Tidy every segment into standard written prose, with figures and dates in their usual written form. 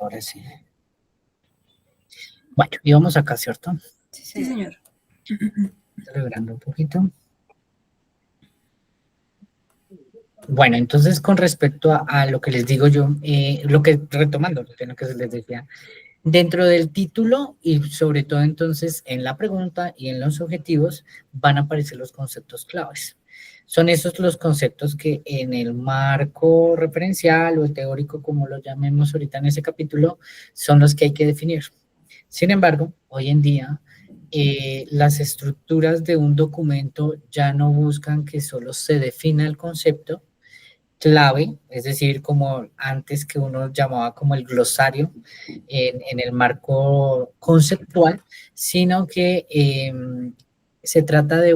Ahora sí. Bueno, íbamos acá, ¿cierto? Sí, señor. Celebrando un poquito. Bueno, entonces con respecto a lo que les digo yo, retomando lo que les decía, dentro del título y sobre todo entonces en la pregunta y en los objetivos van a aparecer los conceptos claves. Son esos los conceptos que en el marco referencial o el teórico, como lo llamemos ahorita en ese capítulo, son los que hay que definir. Sin embargo, hoy en día, las estructuras de un documento ya no buscan que solo se defina el concepto clave, es decir, como antes que uno llamaba como el glosario en el marco conceptual, sino que se trata de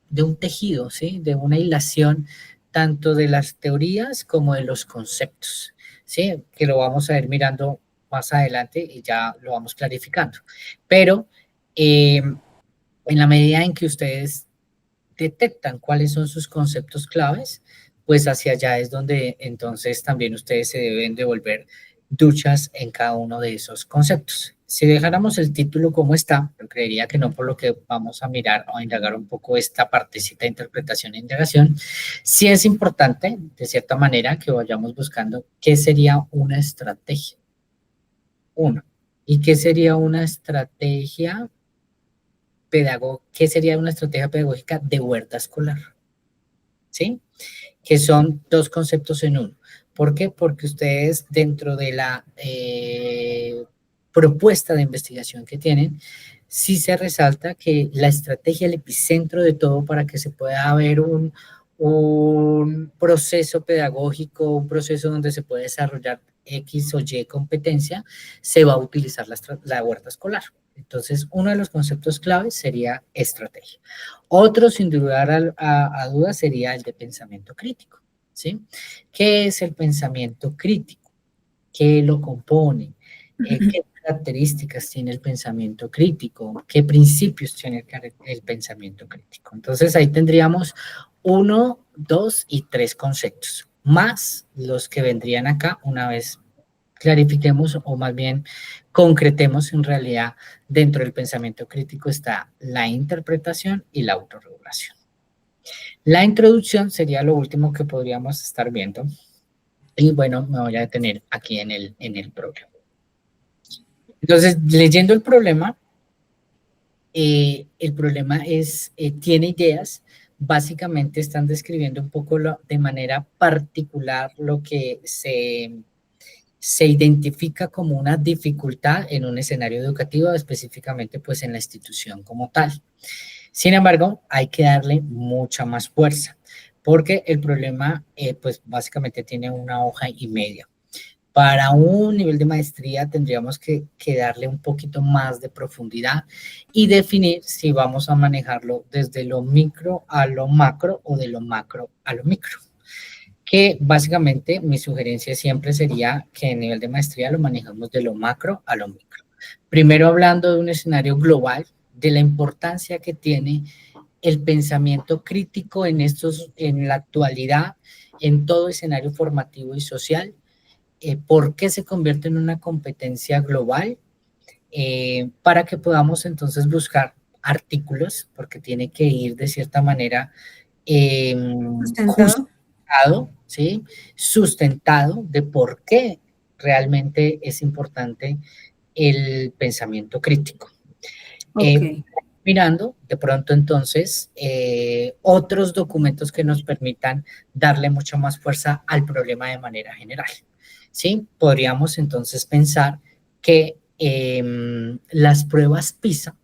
de un tejido, ¿sí? De una hilación tanto de las teorías como de los conceptos, ¿sí? Que lo vamos a ir mirando más adelante y ya lo vamos clarificando. Pero en la medida en que ustedes detectan cuáles son sus conceptos claves, pues hacia allá es donde entonces también ustedes se deben devolver duchas en cada uno de esos conceptos. Si dejáramos el título como está, yo creería que no, por lo que vamos a mirar o a indagar un poco esta partecita de interpretación e indagación, sí es importante, de cierta manera, que vayamos buscando qué sería una estrategia. Uno. ¿Y qué sería una estrategia qué sería una estrategia pedagógica de huerta escolar? ¿Sí? Que son dos conceptos en uno. ¿Por qué? Porque ustedes dentro de la propuesta de investigación que tienen, sí se resalta que la estrategia, el epicentro de todo para que se pueda haber un proceso pedagógico, un proceso donde se puede desarrollar X o Y competencia, se va a utilizar la huerta escolar. Entonces, uno de los conceptos claves sería estrategia. Otro, sin dudar a dudas, sería el de pensamiento crítico, ¿sí? ¿Qué es el pensamiento crítico? ¿Qué lo compone? ¿Qué características tiene el pensamiento crítico? ¿Qué principios tiene el pensamiento crítico? Entonces, ahí tendríamos 1, 2 y 3 conceptos, más los que vendrían acá una vez clarifiquemos o más bien concretemos en realidad dentro del pensamiento crítico está la interpretación y la autorregulación. La introducción sería lo último que podríamos estar viendo y bueno, me voy a detener aquí en el problema. Entonces, leyendo el problema tiene ideas, básicamente están describiendo un poco de manera particular lo que se identifica como una dificultad en un escenario educativo, específicamente pues en la institución como tal. Sin embargo, hay que darle mucha más fuerza, porque el problema pues básicamente tiene una hoja y media. Para un nivel de maestría tendríamos que darle un poquito más de profundidad y definir si vamos a manejarlo desde lo micro a lo macro o de lo macro a lo micro. Que básicamente mi sugerencia siempre sería que en nivel de maestría lo manejamos de lo macro a lo micro. Primero hablando de un escenario global, de la importancia que tiene el pensamiento crítico en la actualidad, en todo escenario formativo y social, por qué se convierte en una competencia global, para que podamos entonces buscar artículos, porque tiene que ir de cierta manera Sustentado. ¿sí? Sustentado de por qué realmente es importante el pensamiento crítico. Ok. Mirando de pronto entonces otros documentos que nos permitan darle mucha más fuerza al problema de manera general. ¿Sí? Podríamos entonces pensar que las pruebas PISA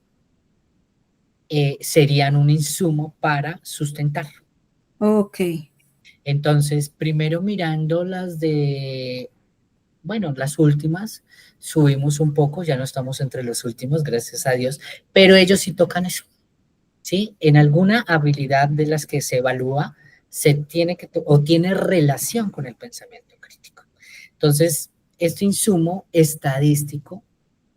serían un insumo para sustentar. Ok. Entonces, primero mirando bueno, las últimas, subimos un poco, ya no estamos entre los últimos, gracias a Dios, pero ellos sí tocan eso, ¿sí? En alguna habilidad de las que se evalúa, se tiene o tiene relación con el pensamiento crítico. Entonces, este insumo estadístico,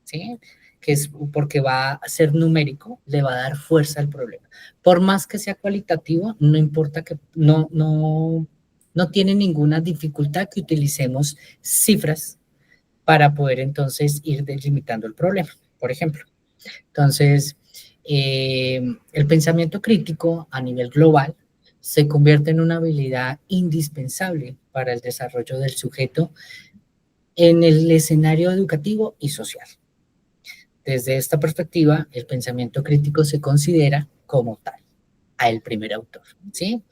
¿sí? Que es porque va a ser numérico, le va a dar fuerza al problema. Por más que sea cualitativo, no importa que no tiene ninguna dificultad que utilicemos cifras para poder entonces ir delimitando el problema, por ejemplo. Entonces, el pensamiento crítico a nivel global se convierte en una habilidad indispensable para el desarrollo del sujeto en el escenario educativo y social. Desde esta perspectiva, el pensamiento crítico se considera como tal a el primer autor, ¿sí?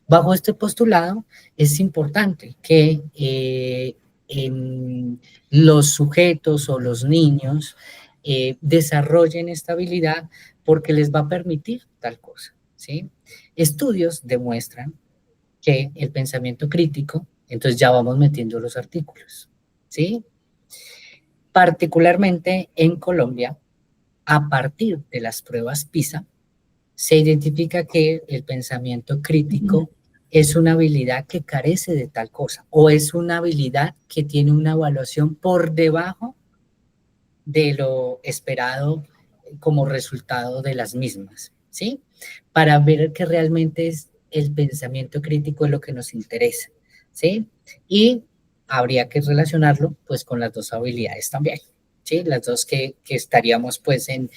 Bajo este postulado, es importante que en los sujetos o los niños desarrollen esta habilidad porque les va a permitir tal cosa, ¿sí? Estudios demuestran que el pensamiento crítico, entonces ya vamos metiendo los artículos, ¿sí? Particularmente en Colombia, a partir de las pruebas PISA, se identifica que el pensamiento crítico es una habilidad que carece de tal cosa, o es una habilidad que tiene una evaluación por debajo de lo esperado como resultado de las mismas, ¿sí? Para ver que realmente es el pensamiento crítico es lo que nos interesa, ¿sí? Y habría que relacionarlo pues con las dos habilidades también, ¿sí? Las dos que estaríamos pues en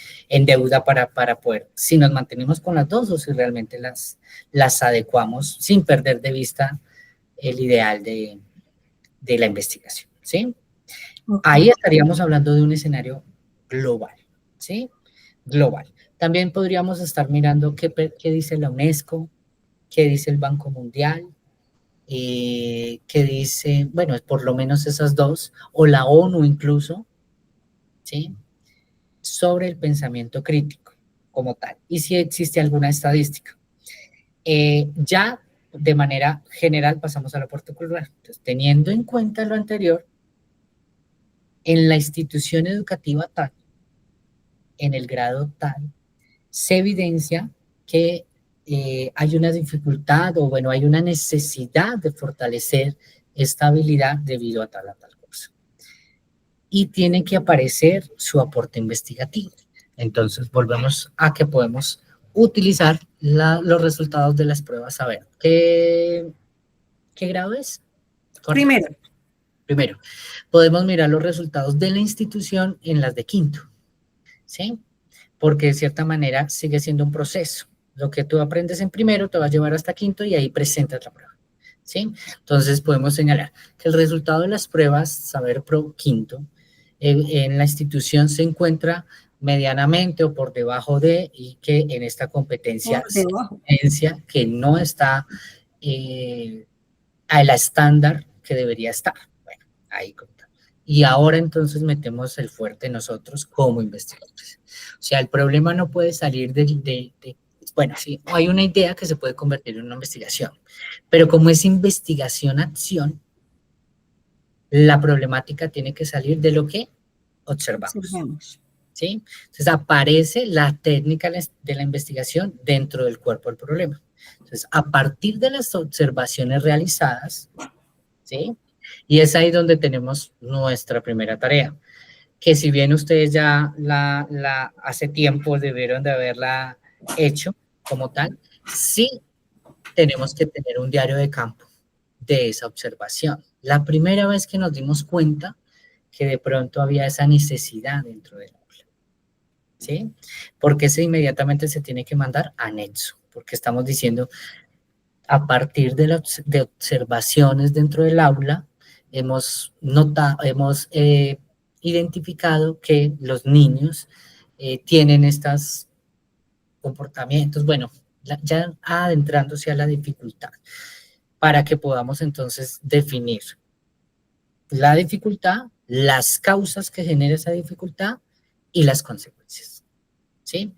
deuda para poder, si nos mantenemos con las dos o si realmente las adecuamos sin perder de vista el ideal de la investigación, ¿sí? Ahí estaríamos hablando de un escenario global, ¿sí? Global. También podríamos estar mirando qué dice la UNESCO, qué dice el Banco Mundial, qué dice, bueno, por lo menos esas dos, o la ONU incluso, ¿sí? Sobre el pensamiento crítico como tal, y si existe alguna estadística. Ya de manera general pasamos a lo particular. Entonces, teniendo en cuenta lo anterior, en la institución educativa tal, en el grado tal, se evidencia que hay una dificultad o bueno, hay una necesidad de fortalecer esta habilidad debido a tal cosa. Y tiene que aparecer su aporte investigativo. Entonces volvemos a que podemos utilizar los resultados de las pruebas. A ver, ¿qué grado es? Primero. Primero, podemos mirar los resultados de la institución en las de quinto, ¿sí? Porque de cierta manera sigue siendo un proceso. Lo que tú aprendes en primero te va a llevar hasta quinto y ahí presentas la prueba, ¿sí? Entonces podemos señalar que el resultado de las pruebas Saber Pro quinto en la institución se encuentra medianamente o por debajo de, y que en esta competencia Por se debajo. evidencia que no está a la estándar que debería estar. Bueno, ahí conta. Y ahora entonces metemos el fuerte nosotros como investigadores. O sea, el problema no puede salir bueno, sí, hay una idea que se puede convertir en una investigación, pero como es investigación-acción, la problemática tiene que salir de lo que observamos. ¿Sí? Entonces aparece la técnica de la investigación dentro del cuerpo del problema. Entonces, a partir de las observaciones realizadas, ¿sí? Y es ahí donde tenemos nuestra primera tarea, que si bien ustedes ya hace tiempo debieron de haberla hecho como tal, sí tenemos que tener un diario de campo de esa observación. La primera vez que nos dimos cuenta que de pronto había esa necesidad dentro del aula, ¿sí? Porque ese inmediatamente se tiene que mandar anexo, porque estamos diciendo a partir de observaciones dentro del aula, hemos identificado que los niños tienen estos comportamientos, bueno, ya adentrándose a la dificultad, para que podamos entonces definir la dificultad, las causas que genera esa dificultad y las consecuencias, ¿sí?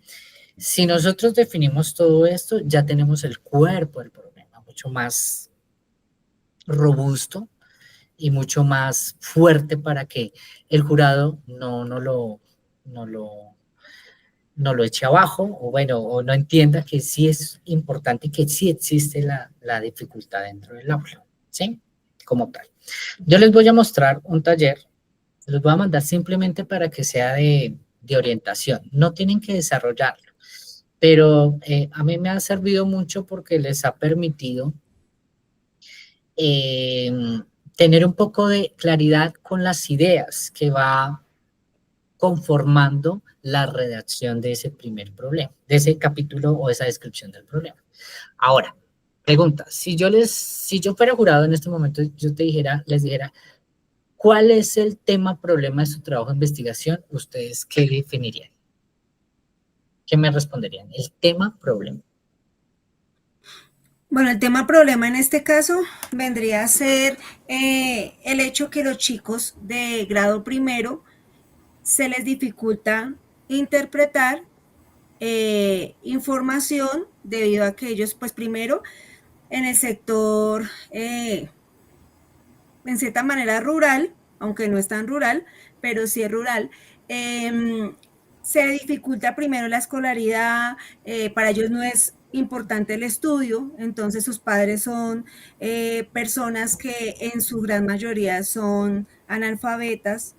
Si nosotros definimos todo esto, ya tenemos el cuerpo del problema mucho más robusto y mucho más fuerte para que el jurado no lo eche abajo o bueno, o no entienda que sí es importante y que sí existe la dificultad dentro del aula, ¿sí? Como tal. Yo les voy a mostrar un taller, los voy a mandar simplemente para que sea de orientación, no tienen que desarrollarlo, pero a mí me ha servido mucho porque les ha permitido tener un poco de claridad con las ideas que va conformando la redacción de ese primer problema, de ese capítulo o esa descripción del problema. Ahora, pregunta, si yo fuera jurado en este momento, yo les dijera, ¿cuál es el tema problema de su trabajo de investigación? ¿Ustedes qué definirían? ¿Qué me responderían? El tema problema. Bueno, el tema problema en este caso vendría a ser el hecho que los chicos de grado primero se les dificulta interpretar información debido a que ellos, pues primero, en el sector, en cierta manera rural, aunque no es tan rural, pero sí es rural, se dificulta primero la escolaridad, para ellos no es importante el estudio, entonces sus padres son personas que en su gran mayoría son analfabetas,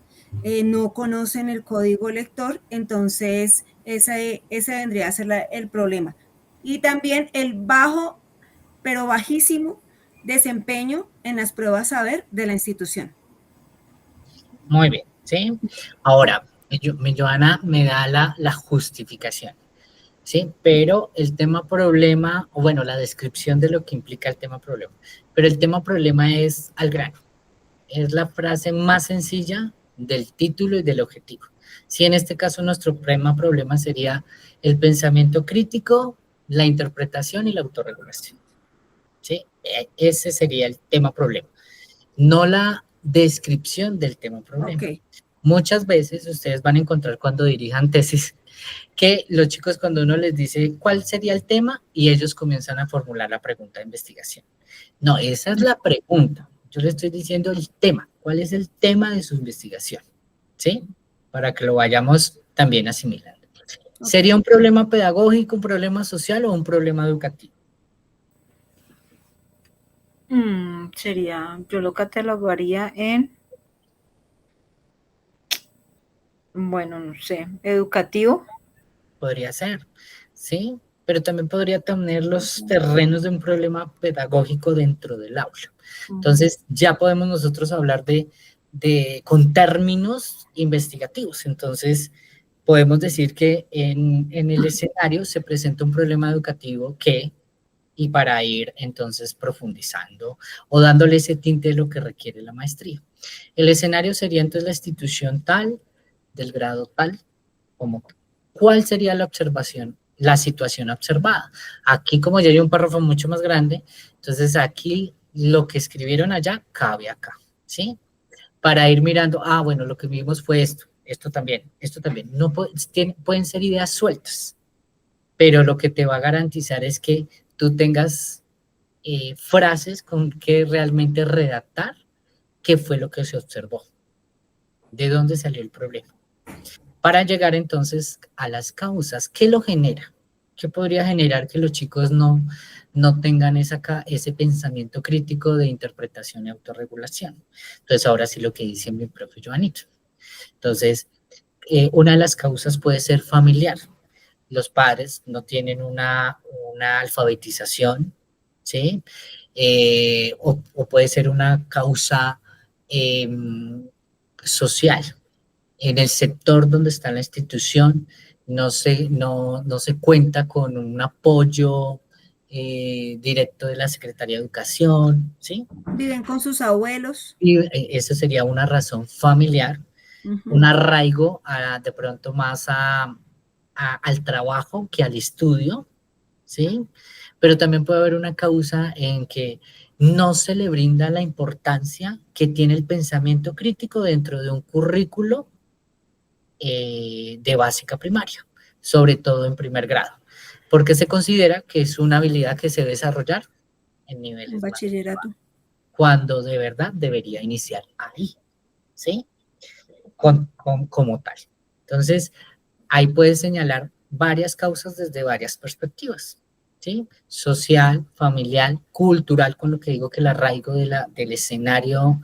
no conocen el código lector, entonces ese vendría a ser el problema. Y también el bajo, pero bajísimo, desempeño en las pruebas saber de la institución. Muy bien, ¿sí? Ahora, Joana me da la justificación, ¿sí? Pero el tema problema, o bueno, la descripción de lo que implica el tema problema, pero el tema problema es al grano, es la frase más sencilla del título y del objetivo. Si en este caso nuestro tema problema sería el pensamiento crítico, la interpretación y la autorregulación, ¿sí? Ese sería el tema problema, no la descripción del tema problema. Okay. Muchas veces ustedes van a encontrar cuando dirijan tesis que los chicos cuando uno les dice cuál sería el tema y ellos comienzan a formular la pregunta de investigación. No, esa es la pregunta. Yo le estoy diciendo el tema. ¿Cuál es el tema de su investigación? ¿Sí? Para que lo vayamos también asimilando. Okay. ¿Sería un problema pedagógico, un problema social o un problema educativo? Yo lo catalogaría en, bueno, no sé, educativo. Podría ser, ¿sí? Pero también podría tener los terrenos de un problema pedagógico dentro del aula. Entonces, ya podemos nosotros hablar con términos investigativos. Entonces, podemos decir que en el escenario se presenta un problema educativo y para ir entonces profundizando o dándole ese tinte de lo que requiere la maestría. El escenario sería entonces la institución tal, del grado tal, como ¿cuál sería la observación? La situación observada. Aquí, como ya hay un párrafo mucho más grande, entonces aquí lo que escribieron allá cabe acá, ¿sí? Para ir mirando, bueno, lo que vimos fue esto también. No pueden ser ideas sueltas, pero lo que te va a garantizar es que tú tengas frases con que realmente redactar qué fue lo que se observó, de dónde salió el problema. Para llegar entonces a las causas, ¿qué lo genera? ¿Qué podría generar que los chicos no tengan ese pensamiento crítico de interpretación y autorregulación? Entonces, ahora sí lo que dice mi profe Joanito. Entonces, una de las causas puede ser familiar. Los padres no tienen una alfabetización, ¿sí? O puede ser una causa social. En el sector donde está la institución no se cuenta con un apoyo directo de la Secretaría de Educación, ¿sí? Viven con sus abuelos. Y eso sería una razón familiar, un arraigo de pronto más al trabajo que al estudio, ¿sí? Pero también puede haber una causa en que no se le brinda la importancia que tiene el pensamiento crítico dentro de un currículo de básica primaria, sobre todo en primer grado, porque se considera que es una habilidad que se debe desarrollar en niveles bachillerato, cuando de verdad debería iniciar ahí, ¿sí? Como tal. Entonces, ahí puedes señalar varias causas desde varias perspectivas, ¿sí? Social, familiar, cultural, con lo que digo que el arraigo del escenario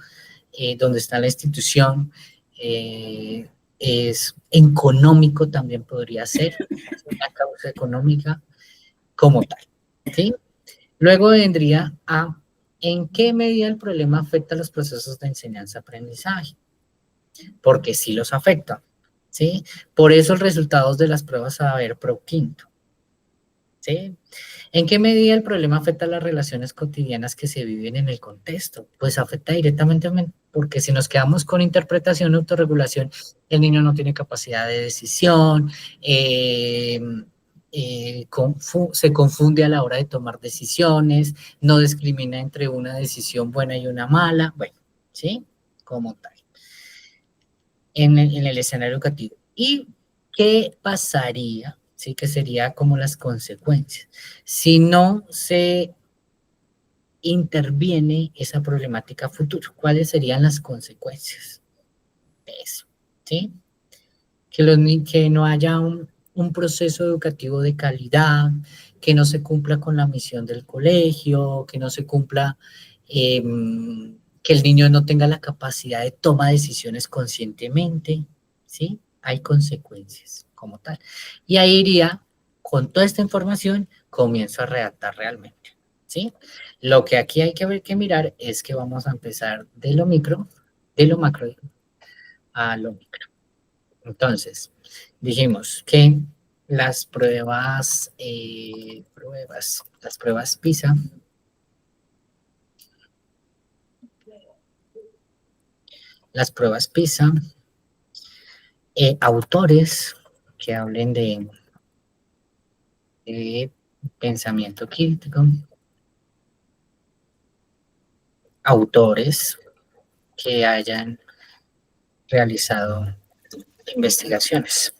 donde está la institución, es económico, también podría ser una causa económica como tal, ¿sí? Luego vendría a ¿En qué medida el problema afecta los procesos de enseñanza-aprendizaje? Porque sí los afecta, ¿sí? Por eso los resultados de las pruebas a ver pro quinto, ¿sí? ¿En qué medida el problema afecta las relaciones cotidianas que se viven en el contexto? Pues afecta directamente, porque si nos quedamos con interpretación, autorregulación, el niño no tiene capacidad de decisión, se confunde a la hora de tomar decisiones, no discrimina entre una decisión buena y una mala, bueno, ¿sí? Como tal, en el escenario educativo. ¿Y qué pasaría? Sí, que sería como las consecuencias. Si no se interviene esa problemática futuro, ¿cuáles serían las consecuencias de eso? ¿Sí? Que no haya un proceso educativo de calidad, que no se cumpla con la misión del colegio, que no se cumpla, que el niño no tenga la capacidad de toma de decisiones conscientemente, ¿sí? Hay consecuencias como tal. Y ahí iría, con toda esta información, comienzo a redactar realmente, ¿sí? Lo que aquí hay que ver, que mirar, es que vamos a empezar de lo micro, de lo macro a lo micro. Entonces, dijimos que las pruebas PISA, autores que hablen de pensamiento crítico, autores que hayan realizado investigaciones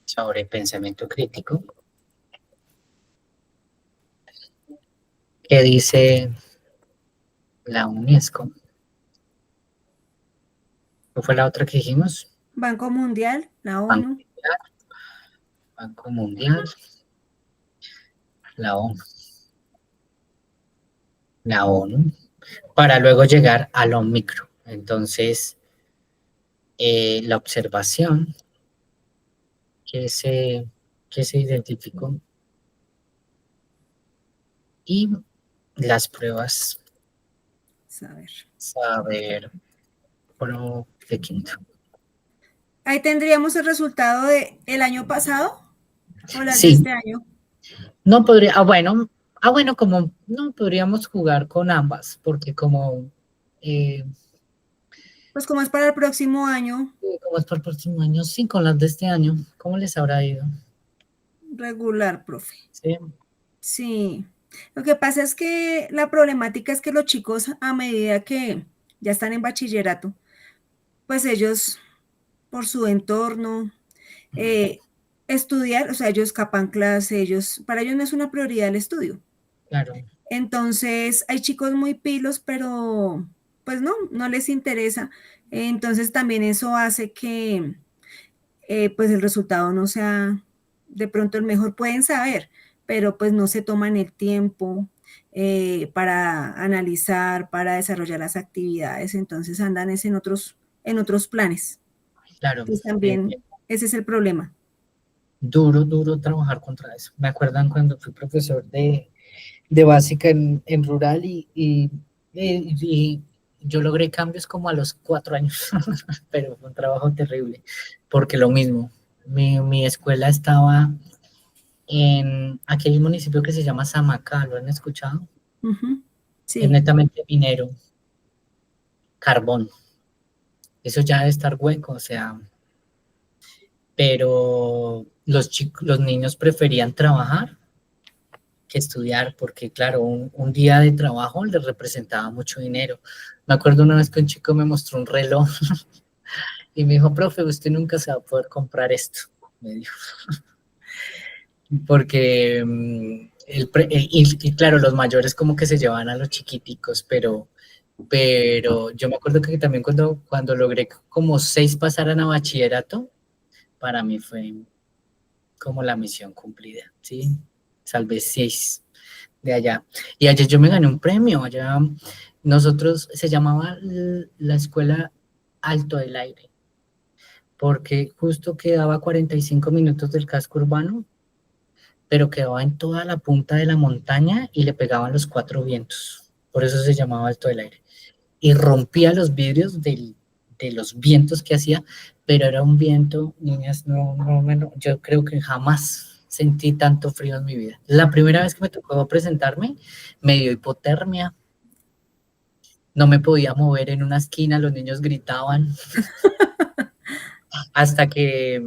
sobre pensamiento crítico, que dice la UNESCO. ¿Cuál fue la otra que dijimos? Banco Mundial, la ONU. Banco Mundial, la ONU. La ONU, para luego llegar a lo micro. Entonces, la observación que se identificó y las pruebas saber pro de quinto. Ahí tendríamos el resultado del año pasado o las Sí. de este año. No podría, bueno, como no podríamos jugar con ambas, porque como pues como es para el próximo año. Como es para el próximo año, sí, con las de este año, ¿cómo les habrá ido? Regular, profe. Sí. Sí. Lo que pasa es que la problemática es que los chicos, a medida que ya están en bachillerato, pues ellos, por su entorno, estudiar, o sea, ellos escapan clase, para ellos no es una prioridad el estudio. Claro. Entonces, hay chicos muy pilos, pero pues no les interesa. Entonces, también eso hace que pues el resultado no sea de pronto el mejor. Pueden saber, pero pues no se toman el tiempo para analizar, para desarrollar las actividades. Entonces, andan en otros planes. Claro. Entonces, también ese es el problema. Duro trabajar contra eso. Me acuerdan cuando fui profesor de básica en rural y yo logré cambios como a los 4 años, pero fue un trabajo terrible, porque lo mismo, mi escuela estaba en aquel municipio que se llama Samacá, ¿lo han escuchado? Sí. Es netamente minero, carbón. Eso ya debe estar hueco, o sea, pero los niños preferían trabajar que estudiar, porque claro, un día de trabajo les representaba mucho dinero. Me acuerdo una vez que un chico me mostró un reloj y me dijo, profe, usted nunca se va a poder comprar esto, me dijo. Porque, y claro, los mayores como que se llevaban a los chiquiticos, pero yo me acuerdo que también cuando logré como 6 pasaran a bachillerato, para mí fue como la misión cumplida, ¿sí? Salvé 6 de allá. Y allá yo me gané un premio, allá nosotros, se llamaba la escuela Alto del Aire, porque justo quedaba 45 minutos del casco urbano, pero quedaba en toda la punta de la montaña y le pegaban los 4 vientos. por eso se llamaba Alto del Aire. Y rompía los vidrios de los vientos que hacía, pero era un viento, niñas, yo creo que jamás sentí tanto frío en mi vida. La primera vez que me tocó presentarme, me dio hipotermia, no me podía mover en una esquina, los niños gritaban, hasta que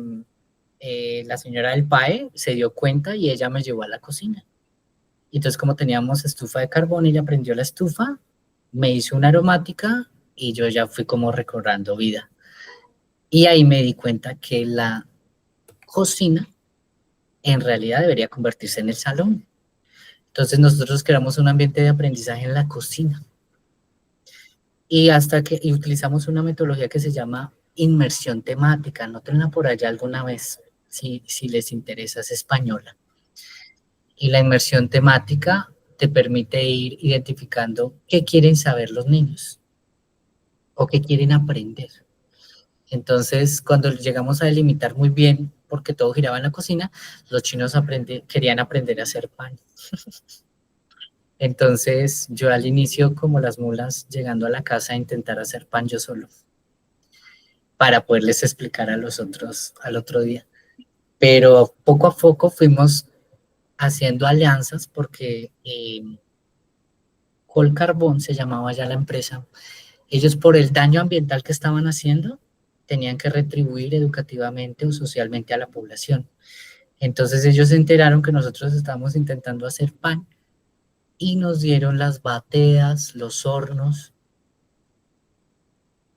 la señora del PAE se dio cuenta y ella me llevó a la cocina. Entonces, como teníamos estufa de carbón, ella prendió la estufa, me hizo una aromática y yo ya fui como recobrando vida. Y ahí me di cuenta que la cocina en realidad debería convertirse en el salón. Entonces nosotros creamos un ambiente de aprendizaje en la cocina. Y utilizamos una metodología que se llama inmersión temática. Anótenla por allá alguna vez, si les interesa, es española. Y la inmersión temática te permite ir identificando qué quieren saber los niños o qué quieren aprender. Entonces, cuando llegamos a delimitar muy bien, porque todo giraba en la cocina, los chinos querían aprender a hacer pan. Entonces, yo al inicio, como las mulas, llegando a la casa a intentar hacer pan yo solo, para poderles explicar a los otros al otro día. Pero poco a poco fuimos haciendo alianzas porque Colcarbón se llamaba ya la empresa. Ellos, por el daño ambiental que estaban haciendo, tenían que retribuir educativamente o socialmente a la población. Entonces ellos se enteraron que nosotros estábamos intentando hacer pan y nos dieron las bateas, los hornos,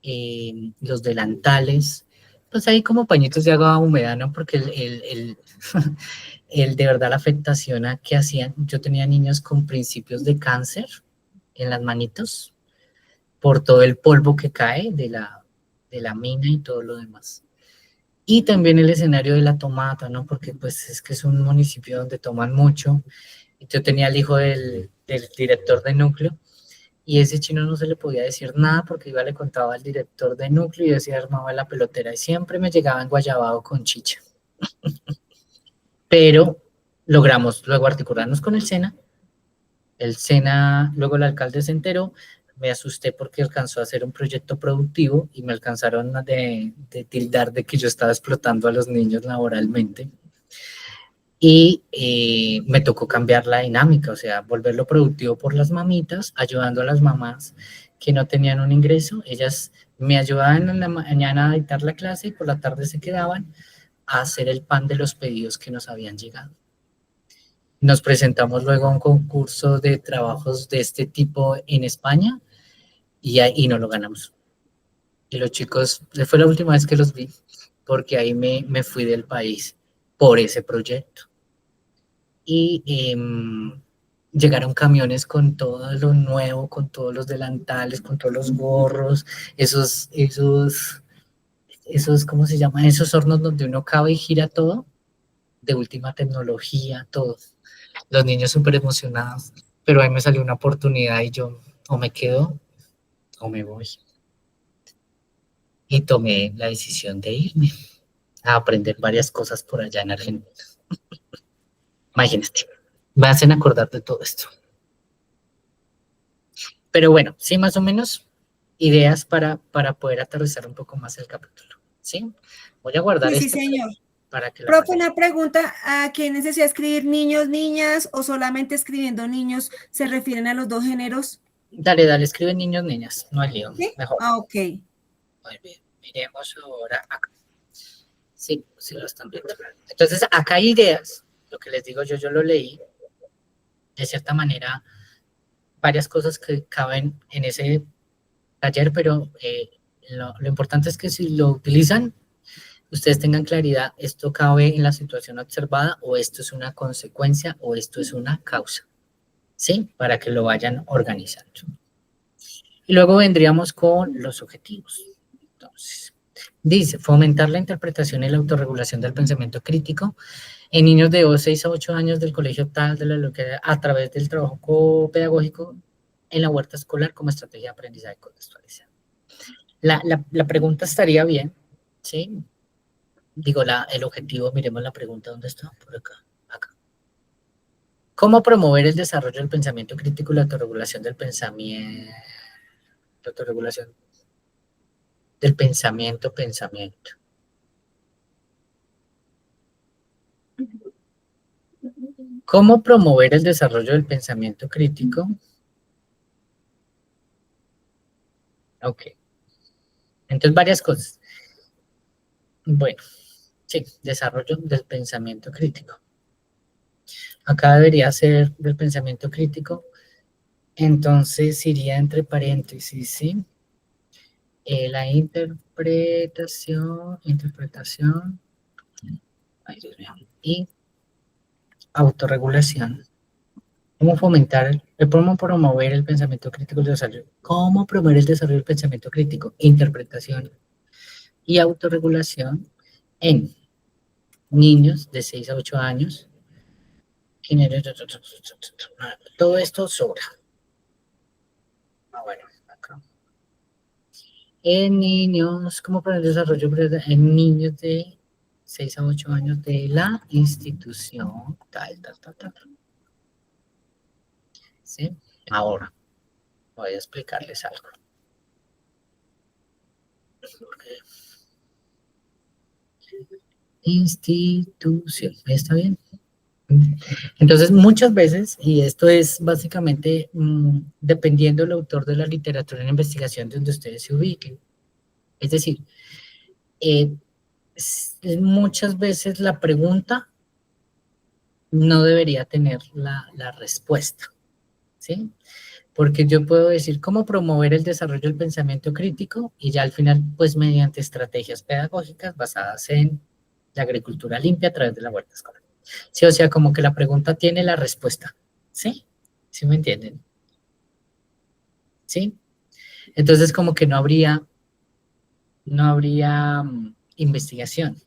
los delantales, pues ahí como pañitos de agua húmeda, ¿no? Porque de verdad la afectación a que hacían, yo tenía niños con principios de cáncer en las manitos, por todo el polvo que cae de la mina y todo lo demás. Y también el escenario de la tomata, ¿no? Porque pues es que es un municipio donde toman mucho. Yo tenía el hijo del director de núcleo y ese chino no se le podía decir nada porque iba le contaba al director de núcleo y decía armaba la pelotera y siempre me llegaba en guayabado con chicha. Pero logramos luego articularnos con el SENA, luego el alcalde se enteró, me asusté porque alcanzó a hacer un proyecto productivo y me alcanzaron de tildar de que yo estaba explotando a los niños laboralmente. Y me tocó cambiar la dinámica, o sea, volverlo productivo por las mamitas, ayudando a las mamás que no tenían un ingreso. Ellas me ayudaban en la mañana a dictar la clase y por la tarde se quedaban a hacer el pan de los pedidos que nos habían llegado. Nos presentamos luego a un concurso de trabajos de este tipo en España y no lo ganamos. Y los chicos, fue la última vez que los vi, porque ahí me fui del país por ese proyecto. Y llegaron camiones con todo lo nuevo, con todos los delantales, con todos los gorros, esos, ¿cómo se llaman? Esos hornos donde uno cabe y gira todo, de última tecnología, todo. Los niños súper emocionados, pero ahí me salió una oportunidad y yo o me quedo o me voy. Y tomé la decisión de irme a aprender varias cosas por allá en Argentina. Imagínate, me hacen acordar de todo esto. Pero bueno, sí, más o menos ideas para poder aterrizar un poco más el capítulo. ¿Sí? Voy a guardar sí, esto señor. para que Profe, una pregunta, ¿a quiénes desea escribir niños, niñas o solamente escribiendo niños se refieren a los dos géneros? Dale, escribe niños, niñas, no hay lío, ¿Sí? mejor. Ah, ok. Muy bien, miremos ahora acá. Sí, sí lo están viendo. Entonces, acá hay ideas, lo que les digo yo lo leí, de cierta manera, varias cosas que caben en ese taller, pero lo importante es que si lo utilizan, ustedes tengan claridad, esto cabe en la situación observada o esto es una consecuencia o esto es una causa, ¿sí? Para que lo vayan organizando. Y luego vendríamos con los objetivos. Entonces, dice, fomentar la interpretación y la autorregulación del pensamiento crítico en niños de 6 a 8 años del colegio tal de la localidad a través del trabajo pedagógico en la huerta escolar como estrategia de aprendizaje contextualizado. La pregunta estaría bien, ¿sí? Digo, el objetivo, miremos la pregunta, ¿dónde está? Por acá. ¿Cómo promover el desarrollo del pensamiento crítico y la autorregulación del pensamiento? Autorregulación del pensamiento. ¿Cómo promover el desarrollo del pensamiento crítico? Ok. Entonces, varias cosas. Bueno, sí, desarrollo del pensamiento crítico. Acá debería ser del pensamiento crítico. Entonces, iría entre paréntesis, ¿sí? La interpretación, ay, Dios mío, y autorregulación. ¿Cómo fomentar, cómo promover el pensamiento crítico y el desarrollo? ¿Cómo promover el desarrollo del pensamiento crítico? Interpretación y autorregulación en niños de 6 a 8 años. Todo esto sobra. Bueno, acá. En niños, ¿cómo promover el desarrollo en niños de 6 a 8 años de la institución? Tal. ¿Sí? Ahora, voy a explicarles algo. Institución, ¿está bien? Entonces, muchas veces, y esto es básicamente dependiendo del autor de la literatura en investigación de donde ustedes se ubiquen. Es decir, muchas veces la pregunta no debería tener la respuesta, ¿sí? Porque yo puedo decir cómo promover el desarrollo del pensamiento crítico y ya al final, pues mediante estrategias pedagógicas basadas en la agricultura limpia a través de la huerta escolar. Sí, o sea, como que la pregunta tiene la respuesta, ¿sí? ¿Sí me entienden? ¿Sí? Entonces como que no habría investigación.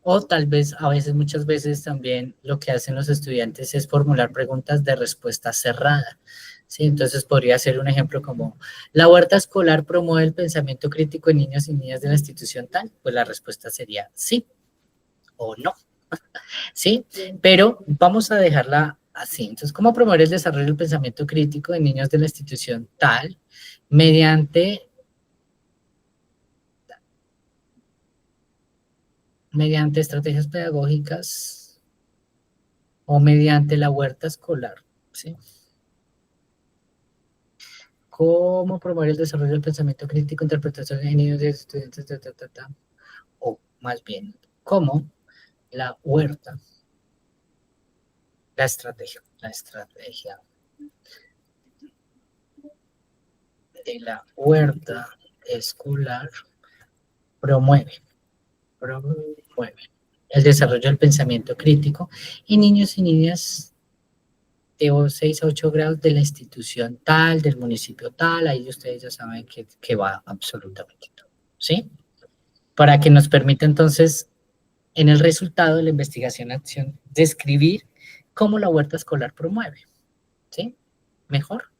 O tal vez, a veces, muchas veces también lo que hacen los estudiantes es formular preguntas de respuesta cerrada. ¿Sí? Entonces podría ser un ejemplo como, ¿la huerta escolar promueve el pensamiento crítico en niños y niñas de la institución tal? Pues la respuesta sería sí o no. ¿Sí? Pero vamos a dejarla así. Entonces, ¿cómo promover el desarrollo del pensamiento crítico en niños de la institución tal? Mediante estrategias pedagógicas o mediante la huerta escolar, ¿sí? ¿Cómo promover el desarrollo del pensamiento crítico, interpretación de niños de estudiantes, o más bien, cómo la huerta, la estrategia de la huerta escolar promueve el desarrollo del pensamiento crítico en niños y niñas de 6 a 8 grados de la institución tal, del municipio tal, ahí ustedes ya saben que va absolutamente todo, ¿sí? Para que nos permita entonces, en el resultado de la investigación-acción, describir cómo la huerta escolar promueve, ¿sí? Mejor.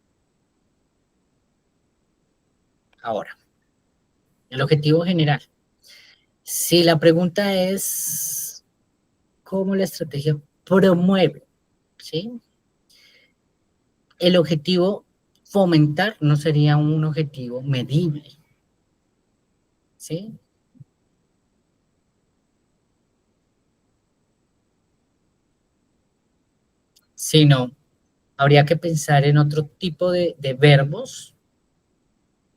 Ahora, el objetivo general. Si la pregunta es cómo la estrategia promueve, ¿sí? El objetivo fomentar no sería un objetivo medible, ¿sí? Sino habría que pensar en otro tipo de verbos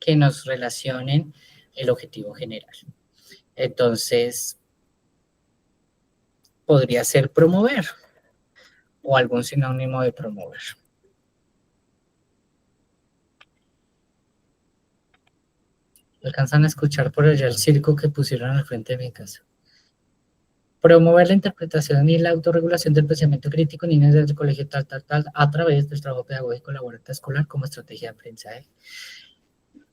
que nos relacionen el objetivo general. Entonces, podría ser promover o algún sinónimo de promover. ¿Alcanzan a escuchar por allá el circo que pusieron al frente de mi casa? Promover la interpretación y la autorregulación del pensamiento crítico en niños del colegio tal, a través del trabajo pedagógico en la huerta escolar como estrategia de aprendizaje.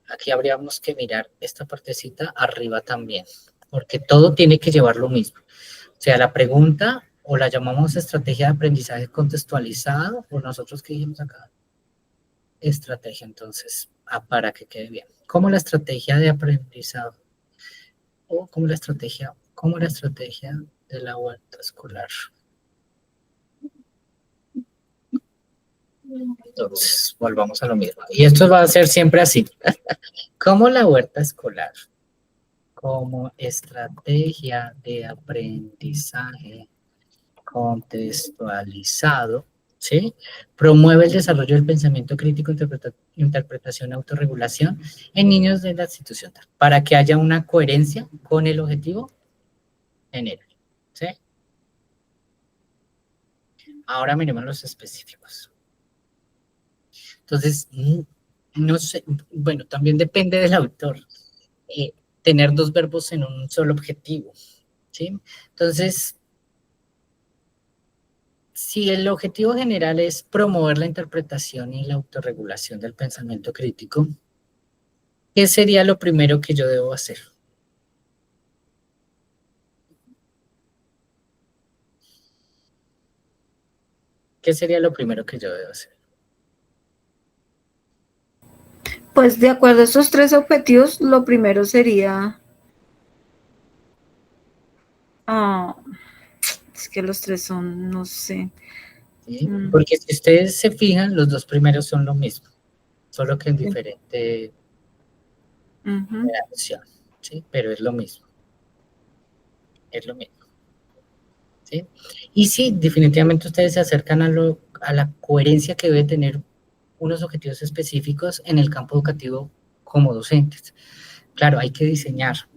Aquí habríamos que mirar esta partecita arriba también, porque todo tiene que llevar lo mismo. O sea, la pregunta o la llamamos estrategia de aprendizaje contextualizado, o nosotros que dijimos acá, estrategia, entonces, para que quede bien. ¿Cómo la estrategia de aprendizaje o como la estrategia de la huerta escolar Entonces, volvamos a lo mismo. Y esto va a ser siempre así. Como la huerta escolar, como estrategia de aprendizaje contextualizado, ¿sí? Promueve el desarrollo del pensamiento crítico, interpretación, autorregulación en niños de la institución, para que haya una coherencia con el objetivo general, ¿sí? Ahora miremos los específicos. Entonces, no sé, bueno, también depende del autor. Tener dos verbos en un solo objetivo, ¿sí? Entonces, si el objetivo general es promover la interpretación y la autorregulación del pensamiento crítico, ¿qué sería lo primero que yo debo hacer? ¿Qué sería lo primero que yo debo hacer? Pues de acuerdo a estos tres objetivos, lo primero sería, ah, es que los tres son, no sé. ¿Sí? Porque si ustedes se fijan, los dos primeros son lo mismo, solo que en diferente redacción, ¿sí? Pero es lo mismo, es lo mismo, ¿sí? Y sí, definitivamente ustedes se acercan a la coherencia que debe tener unos objetivos específicos en el campo educativo como docentes. Claro, hay que diseñar,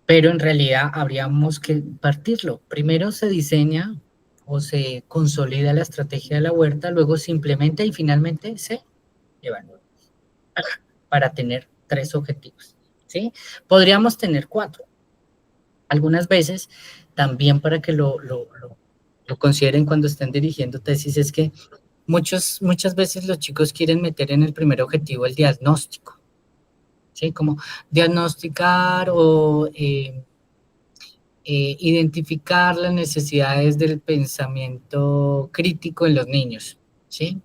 pero en realidad habríamos que partirlo. Primero se diseña o se consolida la estrategia de la huerta, luego se implementa y finalmente se evalúa para tener 3 objetivos, ¿sí? Podríamos tener 4. Algunas veces, también para que lo consideren cuando estén dirigiendo tesis, es que muchas veces los chicos quieren meter en el primer objetivo el diagnóstico, ¿sí? Como diagnosticar o identificar las necesidades del pensamiento crítico en los niños, ¿sí?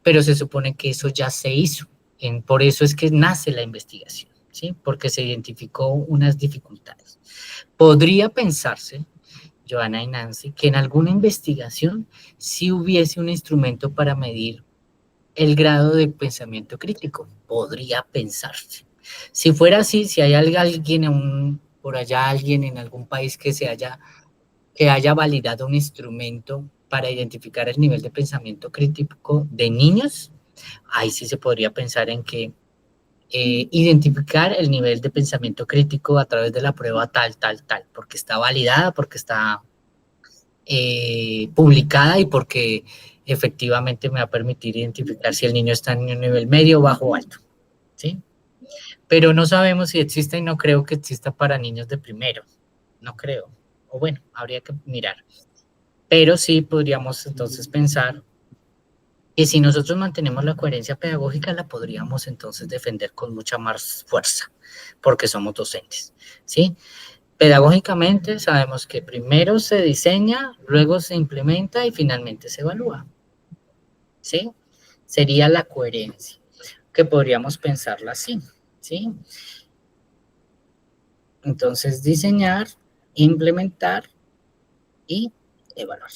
Pero se supone que eso ya se hizo, por eso es que nace la investigación, ¿sí? Porque se identificó unas dificultades. Podría pensarse, Joana y Nancy, que en alguna investigación sí hubiese un instrumento para medir el grado de pensamiento crítico, podría pensarse. Si fuera así, si hay alguien por allá, alguien en algún país que haya validado un instrumento para identificar el nivel de pensamiento crítico de niños, ahí sí se podría pensar en que identificar el nivel de pensamiento crítico a través de la prueba tal, porque está validada, porque está publicada y porque efectivamente me va a permitir identificar si el niño está en un nivel medio, bajo o alto, ¿sí? Pero no sabemos si existe y no creo que exista para niños de primero, no creo, o bueno, habría que mirar. Pero sí podríamos entonces pensar que si nosotros mantenemos la coherencia pedagógica, la podríamos entonces defender con mucha más fuerza, porque somos docentes, ¿sí? Pedagógicamente sabemos que primero se diseña, luego se implementa y finalmente se evalúa, ¿sí? Sería la coherencia, que podríamos pensarla así, ¿sí? Entonces, diseñar, implementar y evaluar.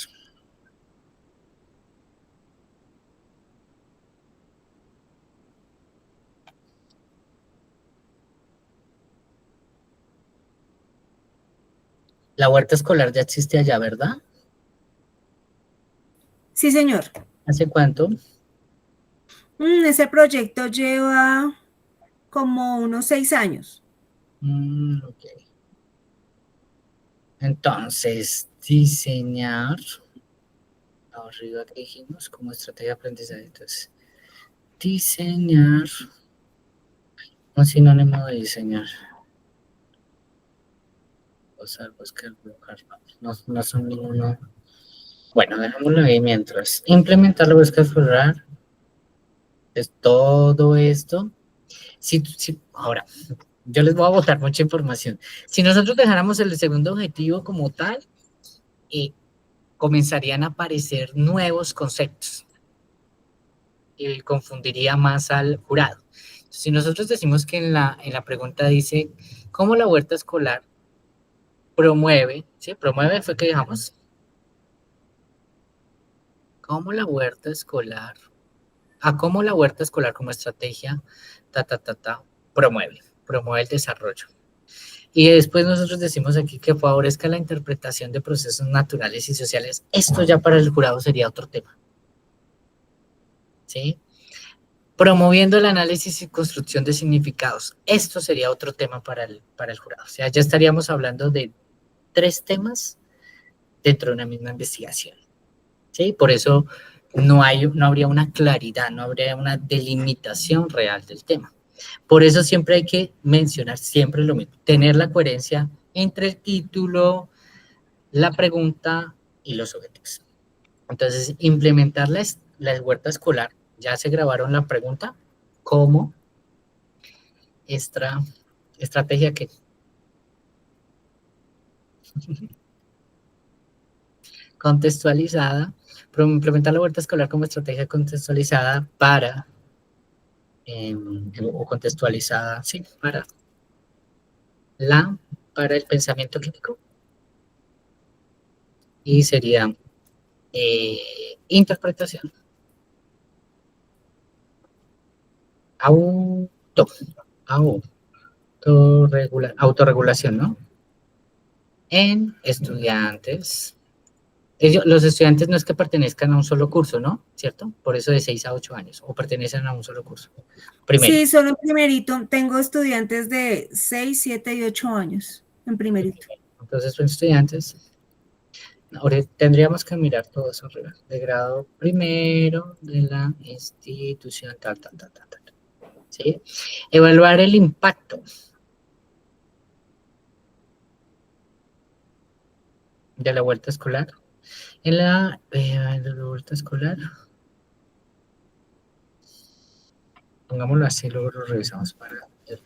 La huerta escolar ya existe allá, ¿verdad? Sí, señor. ¿Hace cuánto? Ese proyecto lleva como unos 6 años. Ok. Entonces, diseñar, arriba que dijimos, como estrategia de aprendizaje. Entonces, diseñar, un sinónimo de diseñar. Usar, buscar, buscar, no son ninguno. Bueno, dejémoslo ahí mientras. Implementar, buscar, explorar. Es todo esto. Ahora, yo les voy a botar mucha información. Si nosotros dejáramos el segundo objetivo como tal, comenzarían a aparecer nuevos conceptos y confundiría más al jurado. Si nosotros decimos que en la pregunta dice, ¿cómo la huerta escolar promueve? ¿Sí? Promueve fue que dejamos. cómo la huerta escolar, a cómo la huerta escolar como estrategia, promueve el desarrollo. Y después nosotros decimos aquí que favorezca la interpretación de procesos naturales y sociales. Esto ya para el jurado sería otro tema. ¿Sí? Promoviendo el análisis y construcción de significados. Esto sería otro tema para el jurado. O sea, ya estaríamos hablando de 3 temas dentro de una misma investigación. ¿Sí? Por eso no habría una claridad, no habría una delimitación real del tema. Por eso siempre hay que mencionar siempre lo mismo, tener la coherencia entre el título, la pregunta y los objetivos. Entonces, implementar la huerta escolar, ya se grabaron la pregunta, ¿cómo? Estrategia que contextualizada, implementar la huerta escolar como estrategia contextualizada para, o contextualizada, sí, para el pensamiento crítico. Y sería interpretación. Autorregulación, ¿no? En estudiantes. Los estudiantes no es que pertenezcan a un solo curso, ¿no? ¿Cierto? Por eso de 6 a 8 años, o pertenecen a un solo curso. Primero. Sí, solo en primerito. Tengo estudiantes de 6, 7 y 8 años en primerito. Entonces son estudiantes. Ahora tendríamos que mirar todo eso arriba. De grado primero de la institución, tal. ¿Sí? Evaluar el impacto de la vuelta escolar. En la vuelta escolar, pongámoslo así, luego lo revisamos para el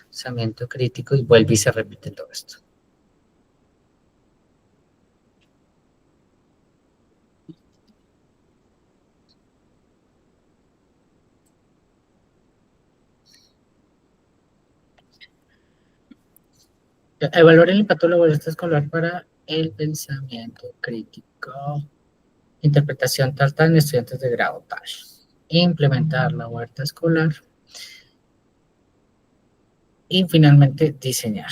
pensamiento crítico y vuelve y se repite todo esto. Evaluar el impacto de la vuelta escolar para el pensamiento crítico. Interpretación tal en estudiantes de grado tal. Implementar la huerta escolar. Y finalmente diseñar.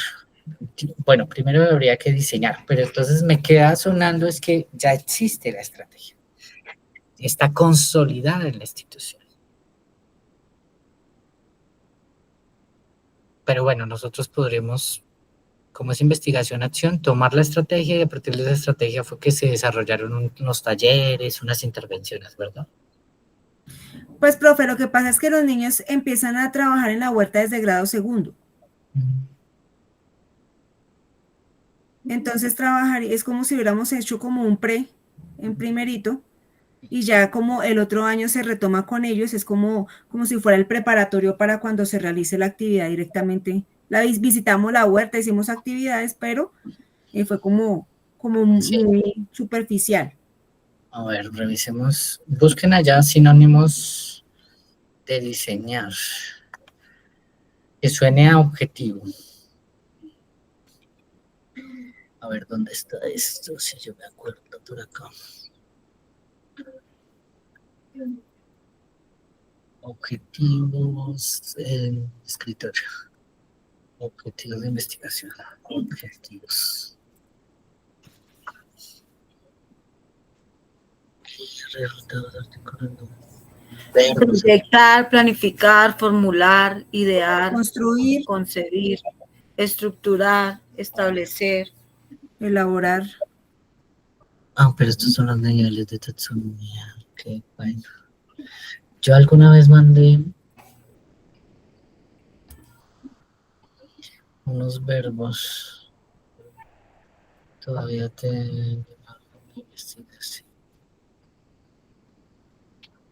Bueno, primero habría que diseñar, pero entonces me queda sonando es que ya existe la estrategia. Está consolidada en la institución. Pero bueno, nosotros podremos, como es investigación-acción, tomar la estrategia y a partir de esa estrategia fue que se desarrollaron unos talleres, unas intervenciones, ¿verdad? Pues, profe, lo que pasa es que los niños empiezan a trabajar en la huerta desde grado segundo. Entonces, trabajar es como si hubiéramos hecho como un pre en primerito y ya como el otro año se retoma con ellos, es como si fuera el preparatorio para cuando se realice la actividad directamente. Visitamos la huerta, hicimos actividades, pero fue como Sí. muy superficial. A ver, revisemos. Busquen allá sinónimos de diseñar. Que suene a objetivo. A ver, ¿dónde está esto? Si yo me acuerdo por acá. Objetivos escritorio. Objetivos de investigación. Objetivos. Resultados articulados. Proyectar, planificar, formular, idear, Construir, concebir, estructurar, establecer, elaborar. Pero estos son los niveles de taxonomía. Ok, bueno. Yo alguna vez mandé unos verbos. Todavía te...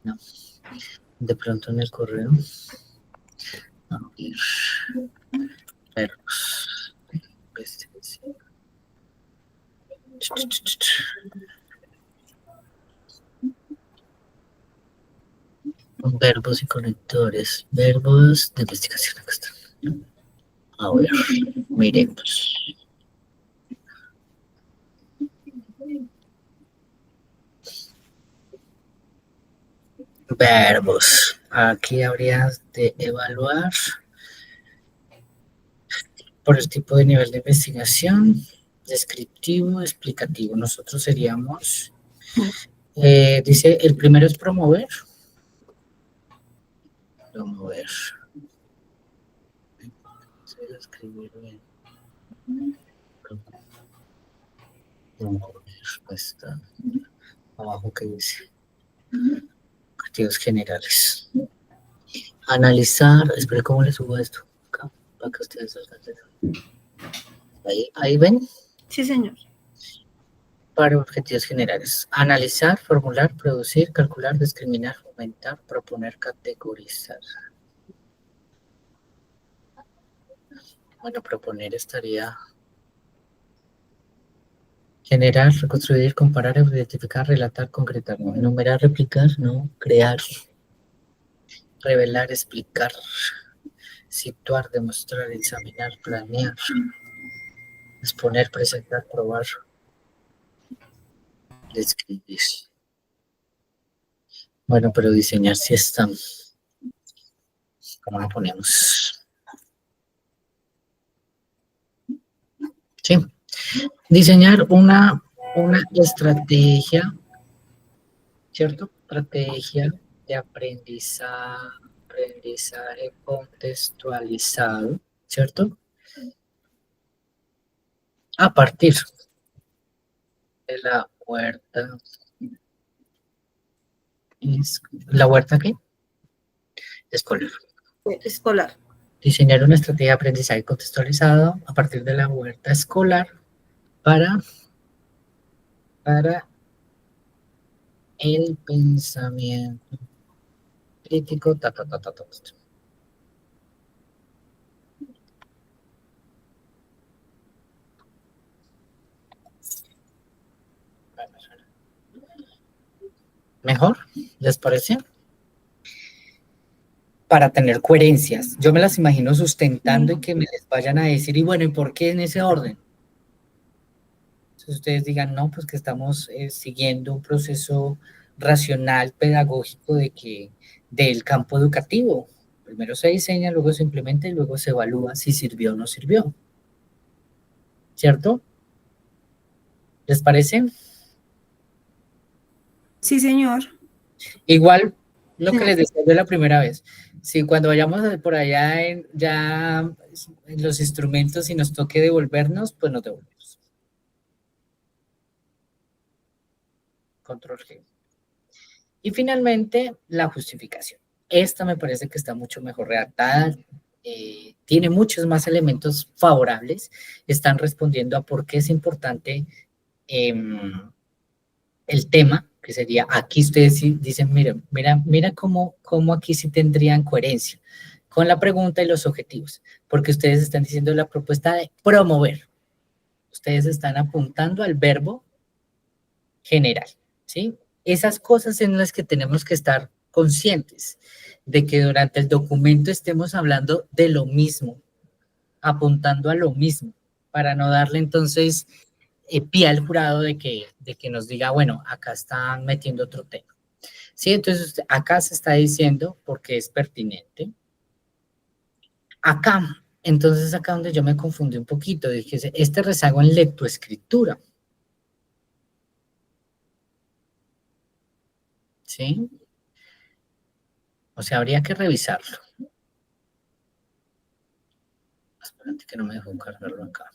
No. De pronto en el correo. A ver. Verbos. Investigación. Verbos y conectores. Verbos de investigación. Acá está. A ver, miremos. Verbos. Aquí habría de evaluar por el tipo de nivel de investigación, descriptivo, explicativo. Nosotros seríamos, dice, el primero es promover. Promover. Escribir bien. Promover. Pues está abajo que dice. Objetivos generales. Analizar. Espera cómo le subo esto. Acá, para que ustedes alcancen. Ahí ven. Sí, señor. Para objetivos generales. Analizar, formular, producir, calcular, discriminar, fomentar, proponer, categorizar. Bueno, proponer estaría generar, reconstruir, comparar, identificar, relatar, concretar, no, enumerar, replicar, no, crear, revelar, explicar, situar, demostrar, examinar, planear, exponer, presentar, probar, describir. Bueno, pero diseñar sí está. ¿Cómo lo ponemos? Sí. Diseñar una estrategia, ¿cierto? Estrategia de aprendizaje contextualizado, ¿cierto? A partir de la huerta. ¿La huerta qué? Escolar. Escolar. Diseñar una estrategia de aprendizaje contextualizado a partir de la huerta escolar para el pensamiento crítico. ¿Mejor? ¿Les parece? Para tener coherencias. Yo me las imagino sustentando y que me les vayan a decir, y bueno, ¿y por qué en ese orden? Entonces ustedes digan, no, pues que estamos siguiendo un proceso racional, pedagógico del campo educativo. Primero se diseña, luego se implementa y luego se evalúa si sirvió o no sirvió. ¿Cierto? ¿Les parece? Sí, señor. Igual lo que les decía yo la primera vez. Si cuando vayamos por allá ya en los instrumentos y nos toque devolvernos, pues nos devolvemos. Control G. Y finalmente, la justificación. Esta me parece que está mucho mejor redactada, tiene muchos más elementos favorables, están respondiendo a por qué es importante el tema, que sería, aquí ustedes dicen, mira cómo aquí sí tendrían coherencia con la pregunta y los objetivos, porque ustedes están diciendo la propuesta de promover. Ustedes están apuntando al verbo general, ¿sí? Esas cosas en las que tenemos que estar conscientes, de que durante el documento estemos hablando de lo mismo, apuntando a lo mismo, para no darle entonces pie al jurado de que nos diga, bueno, acá están metiendo otro tema. Sí, entonces acá se está diciendo porque es pertinente. Acá, entonces acá donde yo me confundí un poquito, dije, este rezago en lectoescritura. ¿Sí? O sea, habría que revisarlo. Espérate que no me dejó cargarlo acá.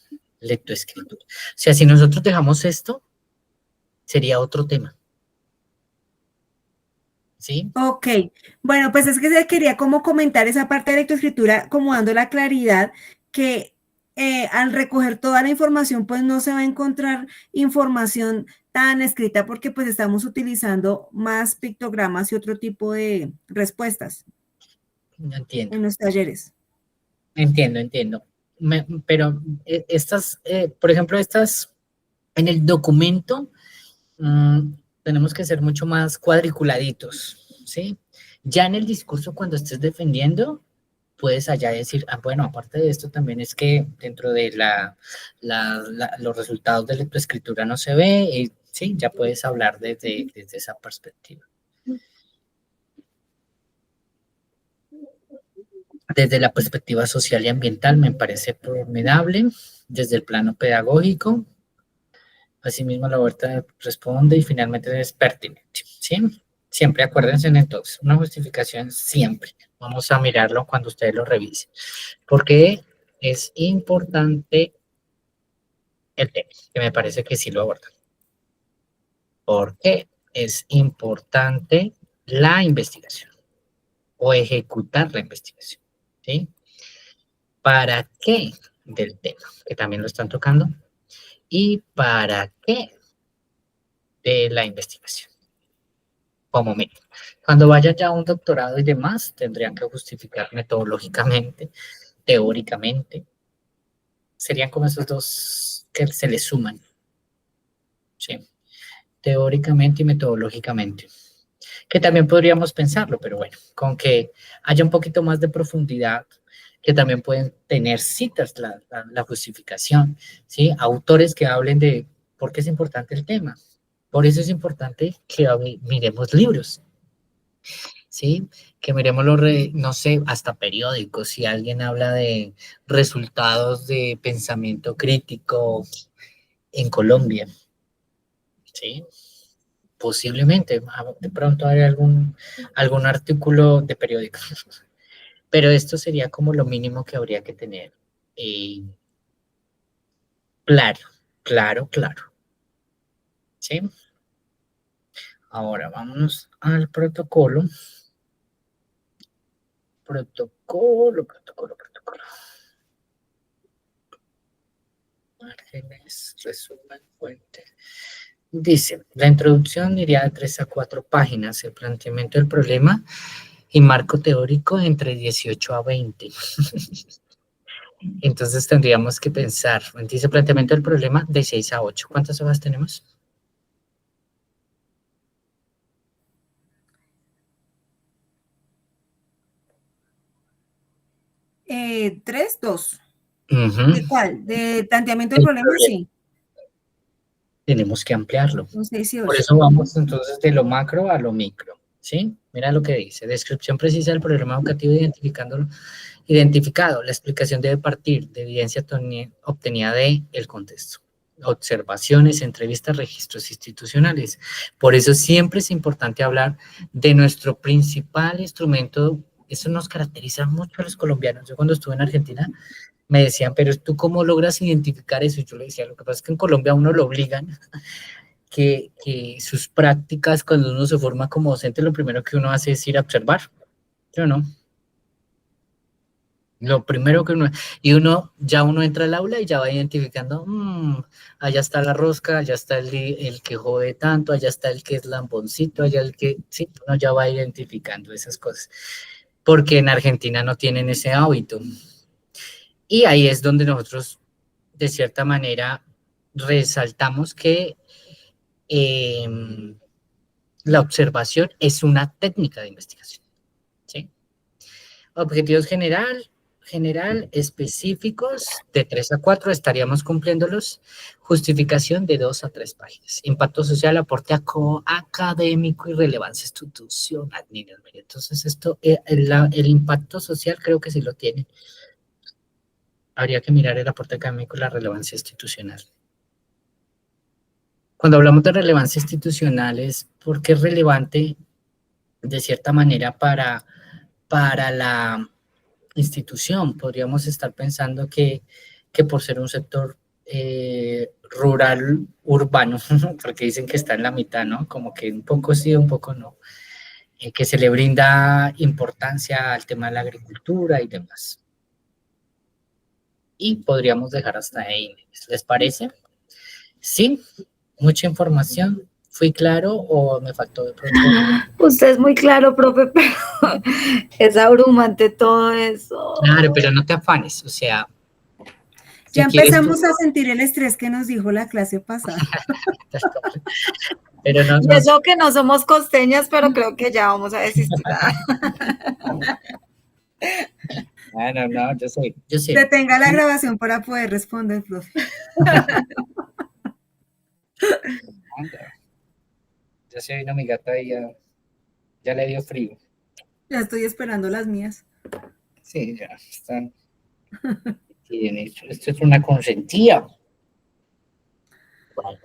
Lectoescritura. O sea, si nosotros dejamos esto, sería otro tema. ¿Sí? Ok, bueno, pues es que se quería como comentar esa parte de lectoescritura, como dando la claridad que al recoger toda la información, pues no se va a encontrar información tan escrita porque pues estamos utilizando más pictogramas y otro tipo de respuestas No entiendo. en los talleres. Entiendo. Pero estas, por ejemplo, estas en el documento tenemos que ser mucho más cuadriculaditos, ¿sí? Ya en el discurso cuando estés defendiendo, puedes allá decir, bueno, aparte de esto también es que dentro de los resultados de lectoescritura no se ve, sí, ya puedes hablar desde esa perspectiva. Desde la perspectiva social y ambiental me parece formidable. Desde el plano pedagógico, asimismo la huerta responde y finalmente es pertinente. ¿Sí? Siempre acuérdense entonces, una justificación siempre. Vamos a mirarlo cuando ustedes lo revisen. Porque es importante el tema, que me parece que sí lo abordan. Porque es importante la investigación o ejecutar la investigación. ¿Sí? ¿Para qué del tema? Que también lo están tocando. ¿Y para qué de la investigación? Como mínimo. Cuando vaya ya a un doctorado y demás, tendrían que justificar metodológicamente, teóricamente. Serían como esos dos que se le suman. ¿Sí? Teóricamente y metodológicamente. Que también podríamos pensarlo, pero bueno, con que haya un poquito más de profundidad, que también pueden tener citas la justificación, ¿sí? Autores que hablen de por qué es importante el tema. Por eso es importante que miremos libros, ¿sí? Que miremos no sé, hasta periódicos, si alguien habla de resultados de pensamiento crítico en Colombia, ¿sí? Posiblemente, de pronto hay algún artículo de periódico, pero esto sería como lo mínimo que habría que tener. Claro, claro, claro. ¿Sí? Ahora vámonos al protocolo. Protocolo. Márgenes, resumen, fuente. Dice, la introducción iría de 3 a 4 páginas, el planteamiento del problema y marco teórico entre 18 a 20. Entonces tendríamos que pensar, dice planteamiento del problema de 6 a 8. ¿Cuántas hojas tenemos? 3, 2. Uh-huh. ¿De cuál? ¿De planteamiento del problema? Sí. Tenemos que ampliarlo. 6 y 8. Por eso vamos entonces de lo macro a lo micro, ¿sí? Mira lo que dice, descripción precisa del problema educativo identificado. La explicación debe partir de evidencia obtenida del contexto. Observaciones, entrevistas, registros institucionales. Por eso siempre es importante hablar de nuestro principal instrumento. Eso nos caracteriza mucho a los colombianos. Yo cuando estuve en Argentina me decían, pero ¿tú cómo logras identificar eso? Y yo le decía, lo que pasa es que en Colombia a uno lo obligan que sus prácticas, cuando uno se forma como docente, lo primero que uno hace es ir a observar, ¿sí o no? Lo primero que uno entra al aula y ya va identificando, allá está la rosca, allá está el que jode tanto, allá está el que es lamboncito, allá el que, sí, uno ya va identificando esas cosas, porque en Argentina no tienen ese hábito. Y ahí es donde nosotros, de cierta manera, resaltamos que la observación es una técnica de investigación, ¿sí? Objetivos general, específicos, de 3 a 4 estaríamos cumpliéndolos. Justificación de 2 a 3 páginas. Impacto social, aporte académico y relevancia institucional. Entonces, el impacto social creo que sí lo tiene. Habría que mirar el aporte académico y la relevancia institucional. Cuando hablamos de relevancia institucional es porque es relevante de cierta manera para la institución. Podríamos estar pensando que por ser un sector rural, urbano, porque dicen que está en la mitad, ¿no? Como que un poco sí, un poco no. Que se le brinda importancia al tema de la agricultura y demás. Y podríamos dejar hasta ahí. ¿Les parece? Sí, mucha información. ¿Fui claro o me faltó de pronto? Usted es muy claro, profe, pero es abrumante todo eso. Claro, pero no te afanes, o sea... Ya empezamos a sentir el estrés que nos dijo la clase pasada. Pero no, y eso que no somos costeñas, pero creo que ya vamos a desistir. No, yo sé. Detenga la grabación para poder responder, profe. Ya se vino mi gata y ya le dio frío. Ya estoy esperando las mías. Sí, ya están. Esto es una consentida. Bueno,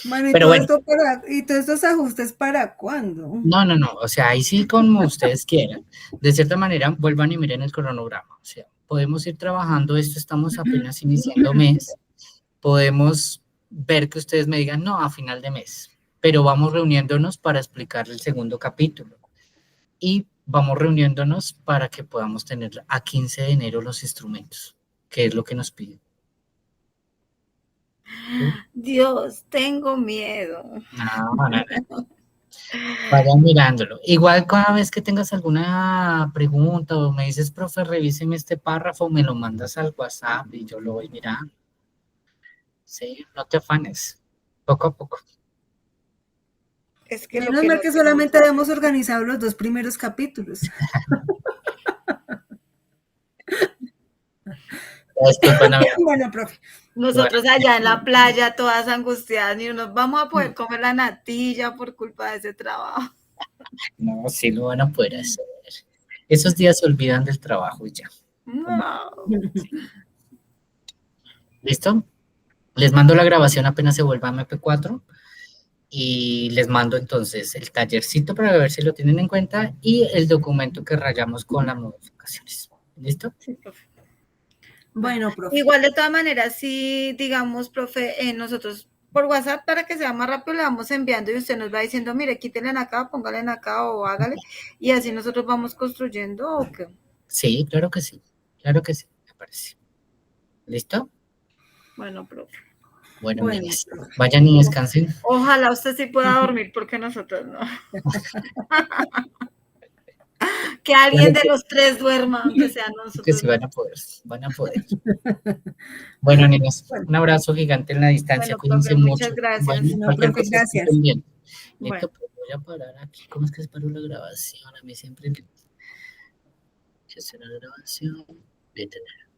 Bueno, pero bueno, ¿y todos estos ajustes para cuándo? no, o sea, ahí sí como ustedes quieran. De cierta manera, vuelvan y miren el cronograma. O sea, podemos ir trabajando esto, estamos apenas iniciando mes. Podemos ver que ustedes me digan, no, a final de mes, pero vamos reuniéndonos para explicar el segundo capítulo. Y vamos reuniéndonos para que podamos tener a 15 de enero los instrumentos, que es lo que nos piden. ¿Sí? Dios, tengo miedo. No. Vayan mirándolo. Igual cada vez que tengas alguna pregunta o me dices, profe, revíseme este párrafo, me lo mandas al WhatsApp y yo lo voy mirando. Sí, no te afanes. Poco a poco. Es que lo Menos que mal no que tengo- solamente habíamos organizado los 2 primeros capítulos. Después van a ver. Bueno, profe. Nosotros allá en la playa, todas angustiadas, ni nos vamos a poder comer la natilla por culpa de ese trabajo. No, sí lo van a poder hacer. Esos días se olvidan del trabajo y ya. No. ¿Listo? Les mando la grabación apenas se vuelva MP4 y les mando entonces el tallercito para ver si lo tienen en cuenta y el documento que rayamos con las modificaciones. ¿Listo? Sí, profe. Bueno, profe. Igual de todas maneras, si digamos, profe, nosotros por WhatsApp para que sea más rápido le vamos enviando y usted nos va diciendo, mire, quítenle en acá, póngale en acá o hágale, y así nosotros vamos construyendo o qué. Sí, claro que sí, me parece. ¿Listo? Bueno, profe. Bueno, Bueno, niñas, profe. vayan y descansen. Ojalá usted sí pueda dormir porque nosotros no. Que alguien de los tres duerma, aunque sea Que nosotros. sí van a poder. Bueno, niñas, un abrazo gigante en la distancia, Bueno, cuídense profe, muchas mucho. gracias. Bueno, No, cualquier profe, cosa gracias. estén bien. Bueno. Listo, pues voy a parar aquí. ¿Cómo es que se paró la grabación? A mí siempre me... ¿Qué será la grabación? Detener.